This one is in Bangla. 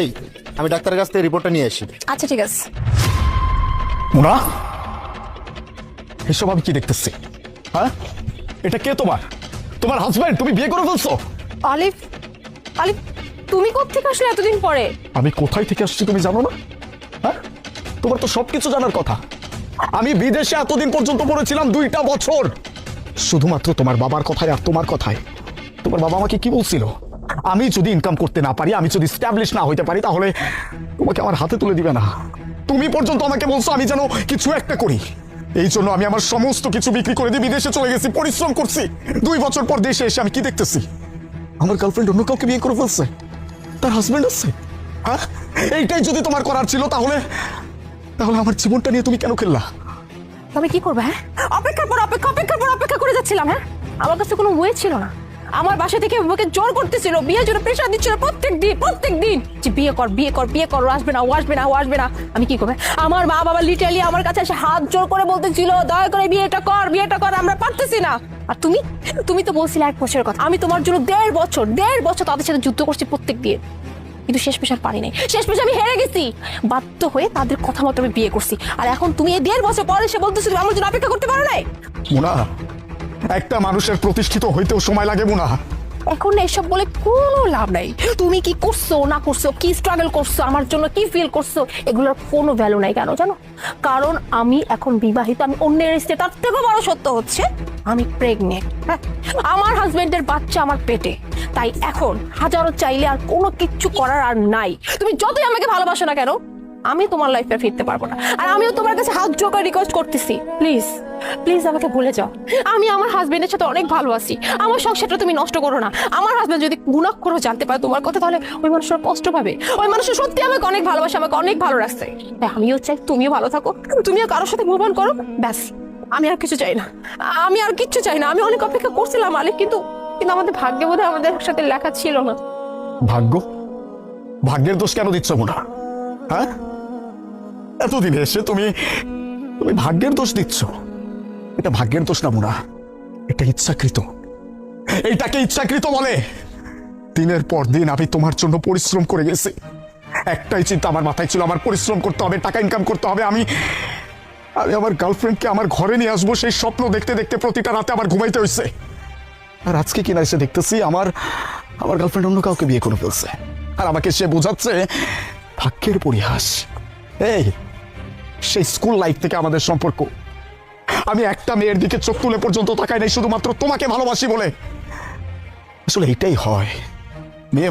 এই আমি ডাক্তারের কাছ থেকে রিপোর্টটা নিয়ে আসি। আচ্ছা ঠিক আছে। মুনা, এসব আমি কি দেখতেছি? হ্যাঁ, এটা কে? তোমার তোমার হাজবেন্ড? তুমি বিয়ে করে ফেলছো? অলিভ, অলিভ তুমি কোত্থেকে আসলে এতদিন পরে? আমি কোথায় থেকে আসছি তুমি জানো না? হ্যাঁ, তোমার তো সবকিছু জানার কথা। আমি বিদেশে এতদিন পর্যন্ত পড়েছিলাম 2টা বছর, শুধুমাত্র তোমার বাবার কথায় আর তোমার কথায়। তোমার বাবা আমাকে কি বলছিল? আমি যদি ইনকাম করতে না পারি, আমি যদি স্ট্যাবলিশ না হইতে পারি, তাহলে তোমাকে আমার হাতে তুলে দিবে না। তুমি পর্যন্ত আমাকে বলছো আমি যেন কিছু একটা করি। এই জন্য আমি আমার সমস্ত কিছু বিক্রি করে দিয়ে বিদেশে চলে গেছি, পরিশ্রম করছি। 2 বছর পর দেশে এসে আমি কি দেখতেছি? আমার গার্লফ্রেন্ড অন্য কাউকে বিয়ে করে ফেলছে, তার হাজবেন্ড আছে। হ্যাঁ, এইটাই যদি তোমার করার ছিল, তাহলে তাহলে আমার জীবনটা নিয়ে তুমি কেন খেললা? আমি কি করবো? হ্যাঁ, অপেক্ষা করে যাচ্ছিলাম। হ্যাঁ, আমার কাছে কোনো ওয়ে ছিল না। আমার বাসা থেকে আমাকে জোর করতেছিল, বিয়ের জন্য প্রেশার দিচ্ছিল প্রত্যেক দিন যে বিয়ে কর, ও আসবে না। আমি কি করবো? আমার মা বাবা লিটারালি আমার কাছে এসে হাত জোর করে বলতেছিল, দয়া করে বিয়েটা কর, আমরা পারতেছি না। আর তুমি তো বলছিলে 1 বছরের কথা। আমি তোমার জন্য 1.5 বছর তাদের সাথে যুদ্ধ করছি প্রত্যেক দিন, কিন্তু শেষ পেশার পারি নাই। শেষ পেশা আমি হেরে গেছি, বাধ্য হয়ে তাদের কথা মতো আমি বিয়ে করছি। আর এখন তুমি এই 1.5 বছর পরে এসে বলতেছো তুমি আমার জন্য অপেক্ষা করতে পারো নাই? মুনা, একটা মানুষের প্রতিষ্ঠিত হইতেও সময় লাগে মুনা। এখন না এসব বলে কোনো লাভ নাই। তুমি কি করছো না করছো, কি স্ট্রাগল করছো, আমার জন্য কি ফিল করছো, এগুলোর কোনো ভ্যালু নাই। কেন জানো? কারণ আমি এখন বিবাহিত, আমি অন্যের স্ত্রী। তার থেকেও বড় সত্য হচ্ছে আমি প্রেগনেন্ট। হ্যাঁ, আমার হাজবেন্ডের বাচ্চা আমার পেটে। তাই এখন হাজারো চাইলে আর কোনো কিচ্ছু করার আর নাই। তুমি যতই আমাকে ভালোবাসো না কেন, আমি তোমার লাইফে ফিরতে পারবো না। আর আমিও তোমার কাছে হাত জোর করে রিকোয়েস্ট করতেছি, প্লিজ আমাকে ভুলে যাও। আমি আমার হাজবেন্ডের সাথে অনেক ভালো আছি, আমার সংসারটা তুমি নষ্ট করো না। আমার হাজবেন্ড যদি গুনাহ করে জানতে পারে তোমার কথা, তাহলে ওই মানুষের কষ্ট পাবে। ওই মানুষের সত্যি আমাকে অনেক ভালোবাসে, আমাকে অনেক ভালো রাখছে। তাই আমিও চাই তুমিও ভালো থাকো, তুমিও কারোর সাথে মুভ অন করো, ব্যাস। আমি আর কিচ্ছু চাই না। আমি অনেক অপেক্ষা করছিলাম মালিক, কিন্তু আমাদের ভাগ্যে বোধহয় আমাদের সাথে লেখা ছিল না। ভাগ্যের দোষ কেন দিচ্ছ মুনা? হ্যাঁ, এতদিন এসে তুমি ভাগ্যের দোষ দিচ্ছ। এটা ভাগ্যের দোষ না মুনা, এটা ইচ্ছাকৃত। এইটাকে ইচ্ছাকৃত বলে। দিনের পর দিন আমি তোমার জন্য পরিশ্রম করে গেছি। একটাই চিন্তা আমার মাথায় ছিল, আমার পরিশ্রম করতে হবে, টাকা ইনকাম করতে হবে। আমি আমার গার্লফ্রেন্ডকে আমার ঘরে নিয়ে আসবো, সেই স্বপ্ন দেখতে দেখতে প্রতিটা রাতে আমার ঘুমাইতে হয়েছে। আর আজকে কিনা এসে দেখতেছি আমার গার্লফ্রেন্ড অন্য কাউকে বিয়ে করে ফেলছে, আর আমাকে সে বোঝাচ্ছে ভাগ্যের পরিহাস। এই, সেই স্কুল লাইফ থেকে আমাদের সম্পর্ক, আমি একটা মেয়ের দিকে চোখ তুলে পর্যন্ত তাকাই নাই, শুধুমাত্র তোমাকে ভালোবাসি বলে। আসলে এইটাই হয়, মেয়ে